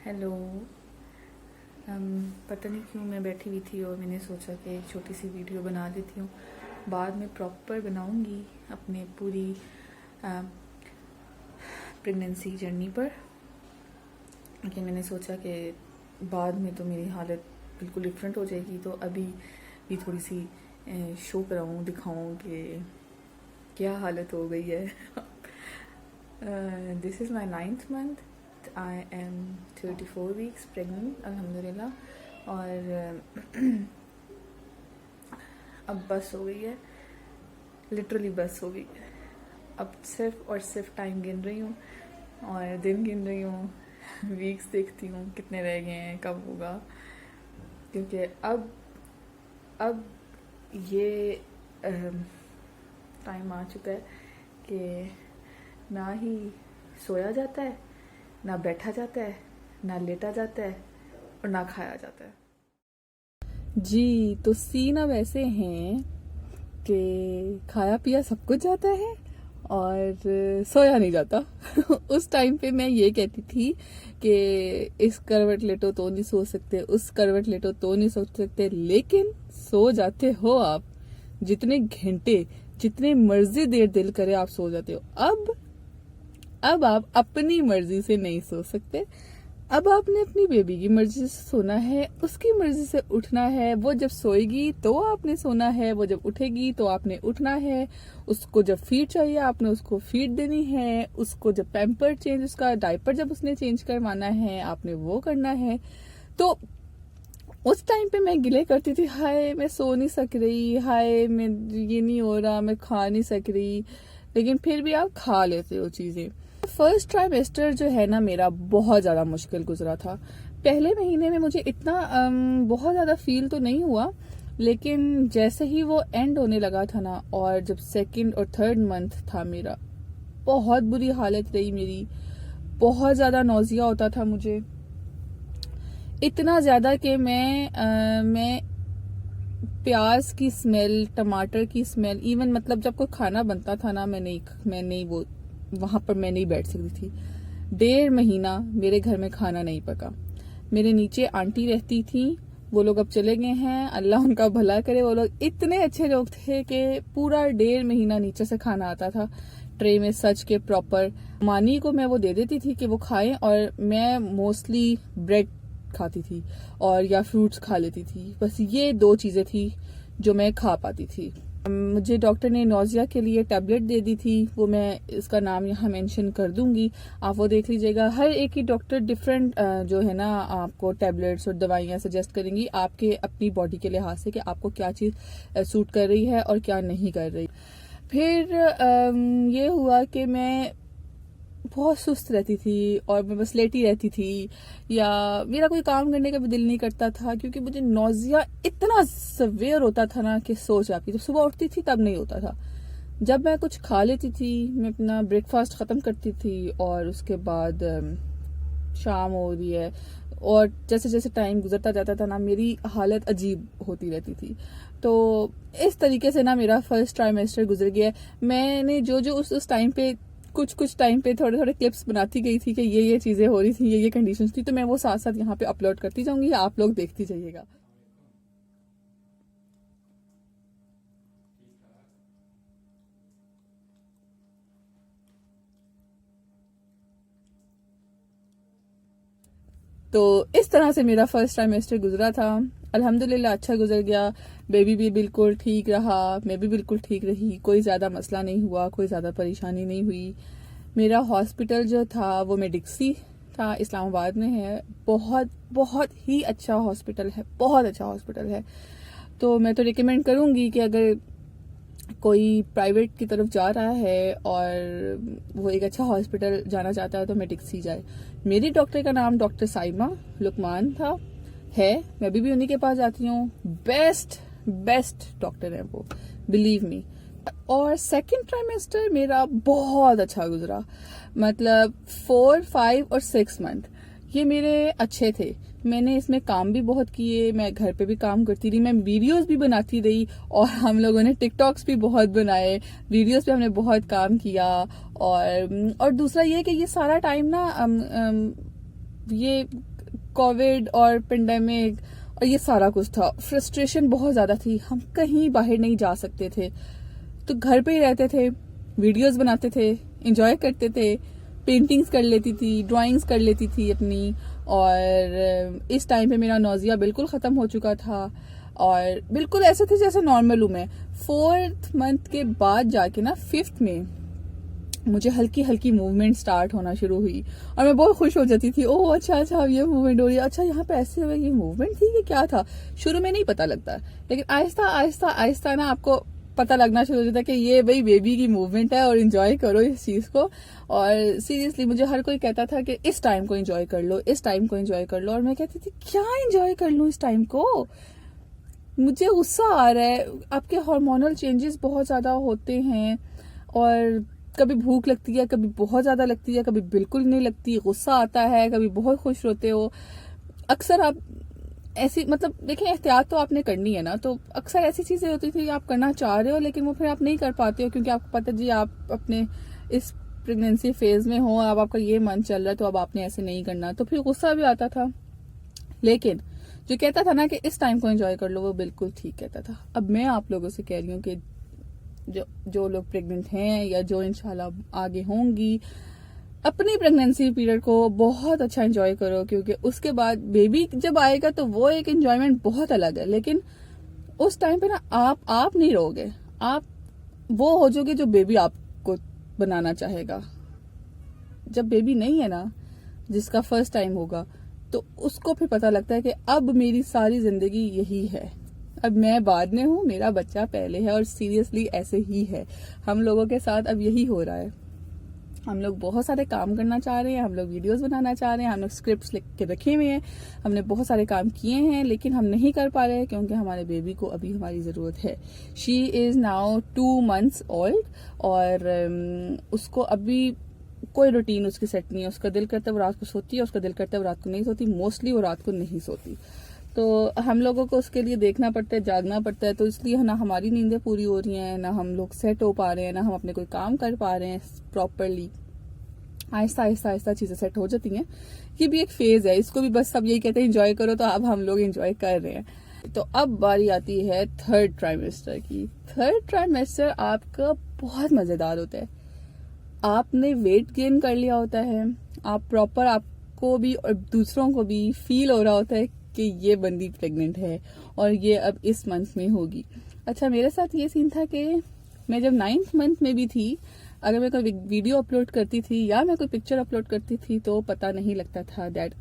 Hello. पता नहीं क्यों मैं बैठी हुई थी और मैंने सोचा कि एक छोटी सी वीडियो बना लेती हूँ। बाद में प्रॉपर बनाऊँगी अपने पूरी प्रेगनेंसी जर्नी पर, लेकिन मैंने सोचा कि बाद में तो मेरी हालत बिल्कुल डिफरेंट हो जाएगी, तो अभी भी थोड़ी सी शो कराऊँ, दिखाऊँ कि क्या हालत हो गई है। This is my 9th month. I am 34 weeks pregnant अल्हम्दुलिल्लाह। और अब बस हो गई है, लिटरली बस हो गई। अब सिर्फ और सिर्फ टाइम गिन रही हूँ और दिन गिन रही हूँ, वीक्स देखती हूँ कितने रह गए हैं, कब होगा, क्योंकि अब ये टाइम आ चुका है कि ना ही सोया जाता है, ना बैठा जाता है, ना लेटा जाता है और ना खाया जाता है। जी, तो सीन अब ऐसे हैं कि खाया पिया सब कुछ जाता है और सोया नहीं जाता। उस टाइम पे मैं ये कहती थी कि इस करवट लेटो तो नहीं सो सकते, उस करवट लेटो तो नहीं सो सकते, लेकिन सो जाते हो आप। जितने घंटे, जितने मर्जी देर दिल करे आप सो जाते हो। अब आप अपनी मर्जी से नहीं सो सकते। अब आपने अपनी बेबी की मर्जी से सोना है, उसकी मर्जी से उठना है। वो जब सोएगी तो आपने सोना है, वो जब उठेगी तो आपने उठना है। उसको जब फीड चाहिए आपने उसको फीड देनी है, उसको जब पैम्पर चेंज, उसका डायपर जब उसने चेंज करवाना है आपने वो करना है। तो उस टाइम पे मैं गिले करती थी, हाय मैं सो नहीं सक रही, हाय मैं ये नहीं हो रहा, मैं खा नहीं सक रही, लेकिन फिर भी आप खा लेते हो चीजें। फर्स्ट ट्राइमेस्टर जो है ना मेरा बहुत ज़्यादा मुश्किल गुजरा था। पहले महीने में मुझे इतना बहुत ज़्यादा फील तो नहीं हुआ, लेकिन जैसे ही वो एंड होने लगा था ना, और जब सेकंड और थर्ड मंथ था मेरा, बहुत बुरी हालत रही मेरी। बहुत ज़्यादा नौजिया होता था मुझे, इतना ज़्यादा कि मैं प्याज की स्मेल, टमाटर की स्मेल, इवन मतलब जब कोई खाना बनता था ना, मैं नहीं वो वहां पर मैं नहीं बैठ सकती थी। 1.5 महीना मेरे घर में खाना नहीं पका। मेरे नीचे आंटी रहती थी, वो लोग अब चले गए हैं, अल्लाह उनका भला करे। वो लोग इतने अच्छे लोग थे कि पूरा 1.5 महीना नीचे से खाना आता था ट्रे में सच के प्रॉपर। मानी को मैं वो दे देती थी कि वो खाएं, और मैं मोस्टली ब्रेड खाती थी और या फ्रूट्स खा लेती थी। बस ये 2 चीजें थी जो मैं खा पाती थी। मुझे डॉक्टर ने नोजिया के लिए टैबलेट दे दी थी, वो मैं इसका नाम यहाँ मेंशन कर दूंगी, आप वो देख लीजिएगा। हर एक ही डॉक्टर डिफरेंट जो है ना आपको टैबलेट्स और दवाइयाँ सजेस्ट करेंगी आपके अपनी बॉडी के लिहाज से कि आपको क्या चीज़ सूट कर रही है और क्या नहीं कर रही। फिर ये हुआ कि मैं बहुत सुस्त रहती थी और मैं बस लेटी रहती थी, या मेरा कोई काम करने का भी दिल नहीं करता था, क्योंकि मुझे नौजिया इतना सवेयर होता था ना कि सोच आपकी। जब सुबह उठती थी तब नहीं होता था, जब मैं कुछ खा लेती थी, मैं अपना ब्रेकफास्ट ख़त्म करती थी और उसके बाद शाम हो रही है, और जैसे जैसे टाइम गुजरता जाता था ना मेरी हालत अजीब होती रहती थी। तो इस तरीके से ना मेरा फर्स्ट ट्राइमेस्टर गुजर गया। मैंने जो उस टाइम पे कुछ टाइम पे थोड़े थोड़े क्लिप्स बनाती गई थी कि ये चीज़ें हो रही थी, ये कंडीशंस थी, तो मैं वो साथ साथ यहाँ पे अपलोड करती जाऊंगी, आप लोग देखती जाइएगा। तो इस तरह से मेरा फर्स्ट ट्राइमेस्टर गुजरा था। अल्हम्दुलिल्लाह अच्छा गुजर गया। बेबी भी बिल्कुल ठीक रहा, मैं भी बिल्कुल ठीक रही, कोई ज़्यादा मसला नहीं हुआ, कोई ज़्यादा परेशानी नहीं हुई। मेरा हॉस्पिटल जो था वो मेडिक्सी था, इस्लामाबाद में है। बहुत बहुत ही अच्छा हॉस्पिटल है, बहुत अच्छा हॉस्पिटल है। तो मैं तो रिकमेंड करूँगी कि अगर कोई प्राइवेट की तरफ जा रहा है और वो एक अच्छा हॉस्पिटल जाना चाहता है तो मेडिक्सी जाए। मेरी डॉक्टर का नाम डॉक्टर साइमा लुकमान था, है। मैं भी उन्हीं के पास जाती हूँ। बेस्ट बेस्ट डॉक्टर है वो, बिलीव मी। और सेकंड ट्राइमेस्टर मेरा बहुत अच्छा गुजरा, मतलब 4, 5 और 6 मंथ ये मेरे अच्छे थे। मैंने इसमें काम भी बहुत किए, मैं घर पे भी काम करती रही, मैं वीडियोस भी बनाती रही, और हम लोगों ने टिकटॉक्स भी बहुत बनाए, वीडियोस पे हमने बहुत काम किया। और दूसरा ये कि ये सारा टाइम ना ये कोविड और पेंडेमिक और ये सारा कुछ था, फ्रस्ट्रेशन बहुत ज्यादा थी, हम कहीं बाहर नहीं जा सकते थे, तो घर पे ही रहते थे, वीडियोस बनाते थे, एंजॉय करते थे, पेंटिंग्स कर लेती थी, ड्राइंग्स कर लेती थी अपनी। और इस टाइम पे मेरा नौजिया बिल्कुल खत्म हो चुका था और बिल्कुल ऐसे थे जैसे नॉर्मल हूं मैं। 4th मंथ के बाद जाके ना 5th में मुझे हल्की हल्की मूवमेंट स्टार्ट होना शुरू हुई और मैं बहुत खुश हो जाती थी। ओह अच्छा अच्छा ये मूवमेंट हो रही है, अच्छा यहाँ पे ऐसे हुए, ये मूवमेंट थी, ये क्या था। शुरू में नहीं पता लगता, लेकिन आहिस्ता आहिस्ता आहिस्ता ना आपको पता लगना शुरू हो जाता है कि ये भाई बेबी की मूवमेंट है और एंजॉय करो इस चीज को। और सीरियसली मुझे हर कोई कहता था कि इस टाइम को एंजॉय कर लो, इस टाइम को एंजॉय कर लो, और मैं कहती थी क्या एंजॉय कर लूं इस टाइम को, मुझे गुस्सा आ रहा है। आपके हार्मोनल चेंजेस बहुत ज्यादा होते हैं और कभी भूख लगती है, कभी बहुत ज्यादा लगती है, कभी बिल्कुल नहीं लगती, गुस्सा आता है, कभी बहुत खुश होते हो। अक्सर आप ऐसी मतलब देखें, एहतियात तो आपने करनी है ना, तो अक्सर ऐसी चीजें होती थी आप करना चाह रहे हो लेकिन वो फिर आप नहीं कर पाते हो क्योंकि आपको पता जी आप अपने इस प्रेगनेंसी फेज में हो, अब आपका ये मन चल रहा है तो अब आपने ऐसे नहीं करना, तो फिर गुस्सा भी आता था। लेकिन जो कहता था ना कि इस टाइम को एंजॉय कर लो, वो बिल्कुल ठीक कहता था। अब मैं आप लोगों से कह रही हूँ कि जो लोग प्रेग्नेंट हैं या जो इंशाल्लाह आगे होंगी, अपनी प्रेगनेंसी पीरियड को बहुत अच्छा एंजॉय करो, क्योंकि उसके बाद बेबी जब आएगा तो वो एक एंजॉयमेंट बहुत अलग है। लेकिन उस टाइम पे ना आप नहीं रहोगे, आप वो हो जाओगे जो बेबी आपको बनाना चाहेगा। जब बेबी नहीं है ना, जिसका फर्स्ट टाइम होगा, तो उसको फिर पता लगता है कि अब मेरी सारी जिंदगी यही है, अब मैं बाद में हूँ, मेरा बच्चा पहले है। और सीरियसली ऐसे ही है, हम लोगों के साथ अब यही हो रहा है। हम लोग बहुत सारे काम करना चाह रहे हैं, हम लोग वीडियोस बनाना चाह रहे हैं, हम लोग स्क्रिप्ट्स लिख के रखे हुए हैं, हमने बहुत सारे काम किए हैं, लेकिन हम नहीं कर पा रहे हैं क्योंकि हमारे बेबी को अभी हमारी जरूरत है। She is now 2 months old और उसको अभी कोई रूटीन उसकी सेट नहीं है। उसका दिल करता है वो रात को सोती है, उसका दिल करता है वो रात को नहीं सोती, मोस्टली वो रात को नहीं सोती। तो हम लोगों को उसके लिए देखना पड़ता है, जागना पड़ता है, तो इसलिए ना हमारी नींदें पूरी हो रही हैं, ना हम लोग सेट हो पा रहे हैं, ना हम अपने कोई काम कर पा रहे हैं प्रॉपरली। आहिस्ता आहिस्ता आहिस्ता चीजें सेट हो जाती हैं। ये भी एक फेज है, इसको भी बस सब यही कहते हैं एंजॉय करो, तो अब हम लोग एंजॉय कर रहे हैं। तो अब बारी आती है 3rd ट्राइमेस्टर की। 3rd ट्राइमेस्टर आपका बहुत मजेदार होता है। आपने वेट गेन कर लिया होता है, आप प्रॉपर, आपको भी और दूसरों को भी फील हो रहा होता है कि ये बंदी प्रेग्नेंट है और ये अब इस मंथ में होगी। अच्छा, मेरे साथ ये सीन था कि मैं जब 9th मंथ में भी थी, अगर मैं कोई वीडियो अपलोड करती थी या मैं कोई पिक्चर अपलोड करती थी तो पता नहीं लगता था दैट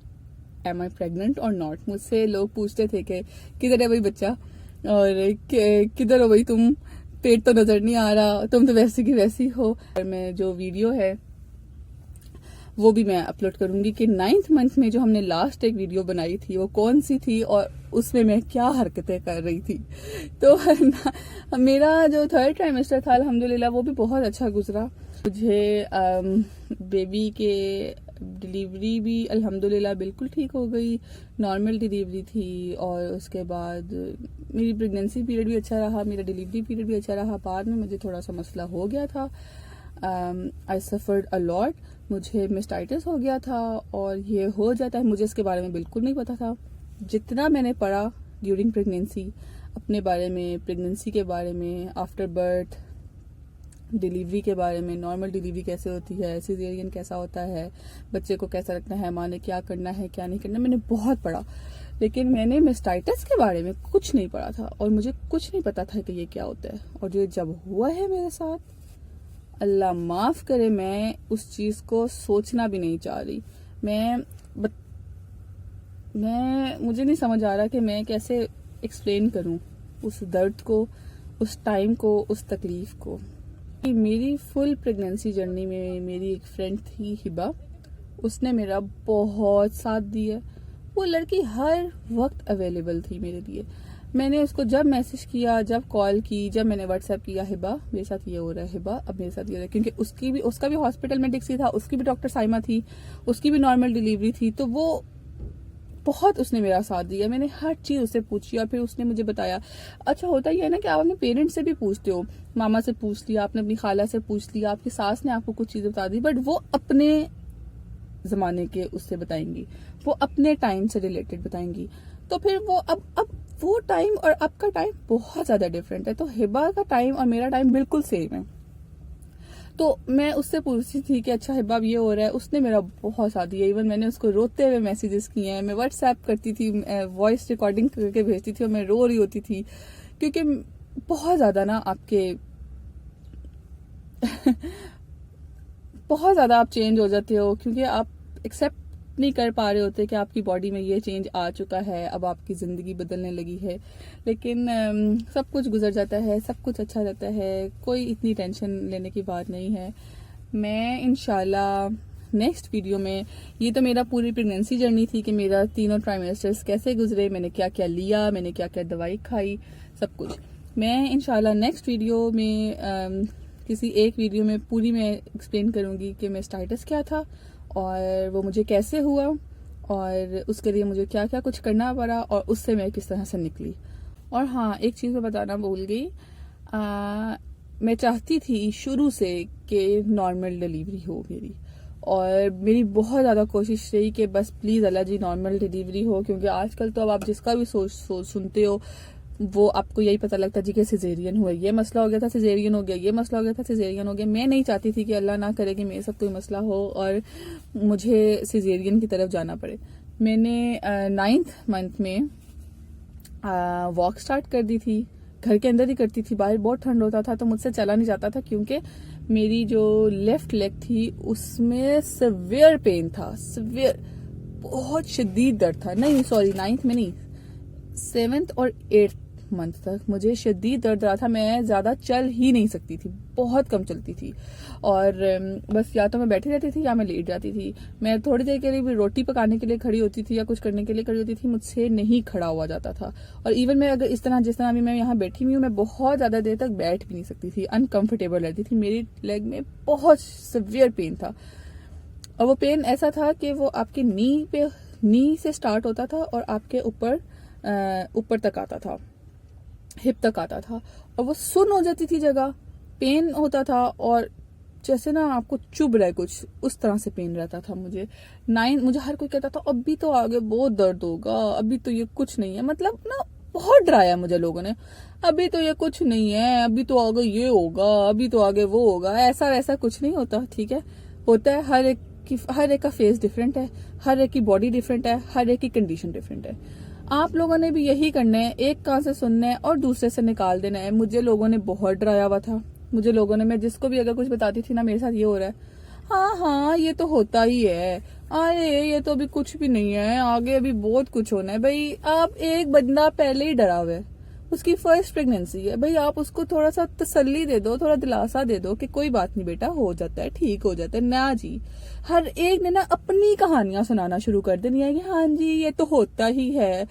एम आई प्रेग्नेंट और नॉट। मुझसे लोग पूछते थे कि किधर है भाई बच्चा, और किधर हो भाई तुम, पेट तो नजर नहीं आ रहा, तुम तो वैसी की वैसी हो। और मैं जो वीडियो है वो भी मैं अपलोड करूंगी कि 9th मंथ में जो हमने लास्ट एक वीडियो बनाई थी वो कौन सी थी और उसमें मैं क्या हरकतें कर रही थी। तो मेरा जो 3rd ट्राइमेस्टर था अल्हम्दुलिल्लाह वो भी बहुत अच्छा गुजरा। मुझे बेबी के डिलीवरी भी अल्हम्दुलिल्लाह बिल्कुल ठीक हो गई, नॉर्मल डिलीवरी थी। और उसके बाद मेरी प्रेगनेंसी पीरियड भी अच्छा रहा, मेरा डिलीवरी पीरियड भी अच्छा रहा। बाद में मुझे थोड़ा सा मसला हो गया था, आई सफर्ड अ लॉट, मुझे मेस्टाइटिस हो गया था और ये हो जाता है, मुझे इसके बारे में बिल्कुल नहीं पता था। जितना मैंने पढ़ा ड्यूरिंग प्रेगनेंसी अपने बारे में, प्रेगनेंसी के बारे में, आफ्टर बर्थ, डिलीवरी के बारे में, नॉर्मल डिलीवरी कैसे होती है, सिजेरियन कैसा होता है, बच्चे को कैसा रखना है, माँ ने क्या करना है क्या नहीं करना, मैंने बहुत पढ़ा। लेकिन मैंने मेस्टाइटिस के बारे में कुछ नहीं पढ़ा था और मुझे कुछ नहीं पता था कि ये क्या होता है। और जो जब हुआ है मेरे साथ, अल्लाह माफ करे, मैं उस चीज को सोचना भी नहीं चाह रही। मुझे नहीं समझ आ रहा कि मैं कैसे एक्सप्लेन करूं उस दर्द को, उस टाइम को, उस तकलीफ को। मेरी फुल प्रेगनेंसी जर्नी में मेरी एक फ्रेंड थी हिबा, उसने मेरा बहुत साथ दिया। वो लड़की हर वक्त अवेलेबल थी मेरे लिए। मैंने उसको जब मैसेज किया, जब कॉल की, जब मैंने व्हाट्सएप किया, हिबा मेरे साथ ये हो रहा है, हिबा अब मेरे साथ ये हो रहा है, क्योंकि उसका भी हॉस्पिटल में डिक्सी था, उसकी भी डॉक्टर साइमा थी, उसकी भी नॉर्मल डिलीवरी थी। तो वो बहुत उसने मेरा साथ दिया, मैंने हर चीज उससे पूछी और फिर उसने मुझे बताया। अच्छा, होता ही है ना कि आप अपने पेरेंट्स से भी पूछते हो, मामा से पूछ लिया आपने, अपनी खाला से पूछ लिया, आपकी सास ने आपको कुछ चीजें बता दी, बट वो अपने जमाने के उससे बताएंगी। वो अपने टाइम से रिलेटेड बताएंगी। तो फिर वो अब वो टाइम और अब का टाइम बहुत ज्यादा डिफरेंट है। तो हिबा का टाइम और मेरा टाइम बिल्कुल सेम है। तो मैं उससे पूछती थी कि अच्छा हिबा ये हो रहा है, उसने मेरा बहुत साथ दिया। इवन मैंने उसको रोते हुए मैसेजेस किए हैं, मैं व्हाट्सएप करती थी, वॉइस रिकॉर्डिंग करके भेजती थी और मैं रो रही होती थी, क्योंकि बहुत ज्यादा ना आपके बहुत ज्यादा आप चेंज हो जाते हो, क्योंकि आप एक्सेप्ट नहीं कर पा रहे होते कि आपकी बॉडी में ये चेंज आ चुका है, अब आपकी जिंदगी बदलने लगी है। लेकिन सब कुछ गुजर जाता है, सब कुछ अच्छा रहता है, कोई इतनी टेंशन लेने की बात नहीं है। मैं इंशाल्लाह नेक्स्ट वीडियो में, ये तो मेरा पूरी प्रेगनेंसी जर्नी थी कि मेरा 3 ट्राइमेस्टर्स कैसे गुजरे, मैंने क्या क्या लिया, मैंने क्या क्या दवाई खाई, सब कुछ। मैं इंशाल्लाह नेक्स्ट वीडियो में किसी एक वीडियो में पूरी मैं एक्सप्लेन करूंगी कि मेस्टाइटिस क्या था और वो मुझे कैसे हुआ और उसके लिए मुझे क्या क्या कुछ करना पड़ा और उससे मैं किस तरह से निकली। और हाँ, एक चीज़ मैं बताना भूल गई, मैं चाहती थी शुरू से कि नॉर्मल डिलीवरी हो मेरी, और मेरी बहुत ज़्यादा कोशिश रही कि बस please Allah ji normal delivery हो, क्योंकि आजकल तो अब आप जिसका भी सोच सुनते हो वो आपको यही पता लगता है जी कि सिजेरियन हुआ, ये मसला हो गया था, सिजेरियन हो गया, ये मसला हो गया था, सिजेरियन हो गया। मैं नहीं चाहती थी कि अल्लाह ना करे कि मेरे साथ कोई मसला हो और मुझे सिजेरियन की तरफ जाना पड़े। मैंने 9th मंथ में वॉक स्टार्ट कर दी थी, घर के अंदर ही करती थी, बाहर बहुत ठंड होता था तो मुझसे चला नहीं जाता था, क्योंकि मेरी जो लेफ्ट लेग थी उसमें सिवियर पेन था, सिवियर, बहुत शदीद दर्द था। नहीं सॉरी, 9th में नहीं, 7th और 8th मंथ तक मुझे शदीद दर्द रहा था। मैं ज्यादा चल ही नहीं सकती थी, बहुत कम चलती थी, और बस या तो मैं बैठी रहती थी या मैं लेट जाती थी। मैं थोड़ी देर के लिए भी रोटी पकाने के लिए खड़ी होती थी या कुछ करने के लिए खड़ी होती थी, मुझसे नहीं खड़ा हुआ जाता था। और इवन मैं अगर इस तरह जिस तरह अभी मैं यहाँ बैठी हुई हूँ, मैं बहुत ज्यादा देर तक बैठ भी नहीं सकती थी, अनकंफर्टेबल रहती थी, मेरी लेग में बहुत सिवियर पेन था। और वो पेन ऐसा था कि वो आपके नी से स्टार्ट होता था और आपके ऊपर तक आता था, हिप तक आता था, और वो सुन्न हो जाती थी जगह, पेन होता था, और जैसे ना आपको चुभ रहा है कुछ, उस तरह से पेन रहता था मुझे। मुझे हर कोई कहता था अभी तो आगे बहुत दर्द होगा, अभी तो ये कुछ नहीं है, मतलब ना बहुत डराया मुझे लोगों ने, अभी तो ये कुछ नहीं है, अभी तो आगे ये होगा, अभी तो आगे वो होगा। ऐसा वैसा कुछ नहीं होता, ठीक है, होता है, हर एक का फेस डिफरेंट है, हर एक की बॉडी डिफरेंट है, हर एक की कंडीशन डिफरेंट है। आप लोगों ने भी यही करना है, एक कान से सुनना है और दूसरे से निकाल देना है। मुझे लोगों ने बहुत डराया हुआ था, मुझे लोगों ने, मैं जिसको भी अगर कुछ बताती थी ना मेरे साथ ये हो रहा है, हाँ हाँ ये तो होता ही है, अरे ये तो अभी कुछ भी नहीं है, आगे अभी बहुत कुछ होना है। भाई आप, एक बंदा पहले ही डरा हुआ है, उसकी फर्स्ट प्रेगनेंसी है, भाई आप उसको थोड़ा सा तसल्ली दे दो, थोड़ा दिलासा दे दो कि कोई बात नहीं बेटा, हो जाता है, ठीक हो जाता है ना जी। हर एक ने ना अपनी कहानियां सुनाना शुरू कर देनी है कि हाँ जी ये तो होता ही है,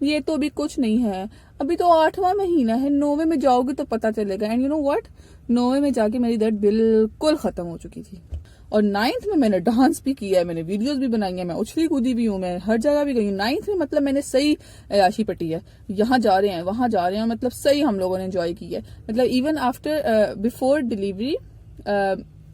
ये तो अभी कुछ नहीं है, अभी तो 8वां महीना है, 9वें में जाओगे तो पता चलेगा। एंड यू नो व्हाट, 9वें में जाके मेरी दर्द बिल्कुल खत्म हो चुकी थी। और 9th में मैंने डांस भी किया है, मैंने वीडियोस भी बनाई है, मैं उछली कूदी भी हूँ, मैं हर जगह भी गई हूँ। 9th में मतलब मैंने सही अयाशी पटी है, यहाँ जा रहे हैं वहां जा रहे हैं, मतलब सही हम लोगों ने एंजॉय की है। मतलब इवन आफ्टर बिफोर डिलीवरी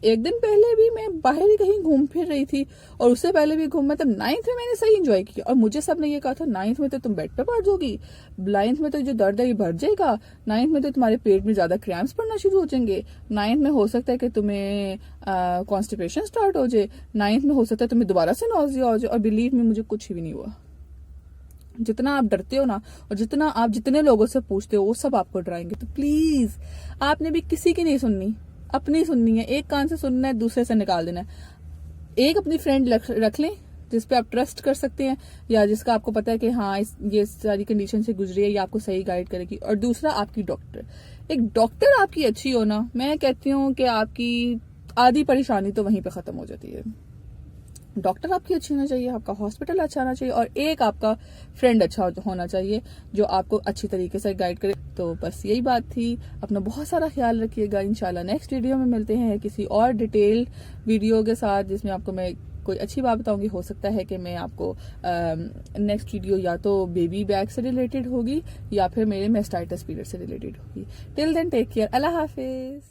एक दिन पहले भी मैं बाहर ही कहीं घूम फिर रही थी, और उससे पहले भी मतलब 9th में मैंने सही एंजॉय किया। और मुझे सबने ये कहा था 9th में तो तुम बेड पे पड़ जाओगी, 9th में तो जो दर्द है ये बढ़ जाएगा, 9th में तो तुम्हारे पेट में ज्यादा क्रैम्प्स पड़ना शुरू हो जाएंगे, 9th में हो सकता है कि तुम्हें कॉन्स्टिपेशन स्टार्ट हो जाए, 9th में हो सकता है तुम्हें दोबारा से नौजिया हो जाए। और बिलीव में मुझे कुछ भी नहीं हुआ। जितना आप डरते हो ना, और जितने लोगों से पूछते हो वो सब आपको डराएंगे। तो प्लीज आपने भी किसी की नहीं सुननी, अपनी सुननी है, एक कान से सुनना है, दूसरे से निकाल देना है। एक अपनी फ्रेंड रख लें जिस पे आप ट्रस्ट कर सकते हैं, या जिसका आपको पता है कि हाँ ये सारी कंडीशन से गुजरी है, ये आपको सही गाइड करेगी। और दूसरा आपकी डॉक्टर, एक डॉक्टर आपकी अच्छी हो ना, मैं कहती हूँ कि आपकी आधी परेशानी तो वहीं पे खत्म हो जाती है। डॉक्टर आपकी अच्छी होना चाहिए, आपका हॉस्पिटल अच्छा होना चाहिए, और एक आपका फ्रेंड अच्छा होना चाहिए जो आपको अच्छी तरीके से गाइड करे। तो बस यही बात थी। अपना बहुत सारा ख्याल रखिएगा। इंशाल्लाह नेक्स्ट वीडियो में मिलते हैं किसी और डिटेल वीडियो के साथ, जिसमें आपको मैं कोई अच्छी बात बताऊंगी। हो सकता है कि मैं आपको नेक्स्ट वीडियो या तो बेबी बैग से रिलेटेड होगी या फिर मेरे मेस्टाइटिस पीरियड से रिलेटेड होगी। टिल देन टेक केयर, अल्लाह हाफिज।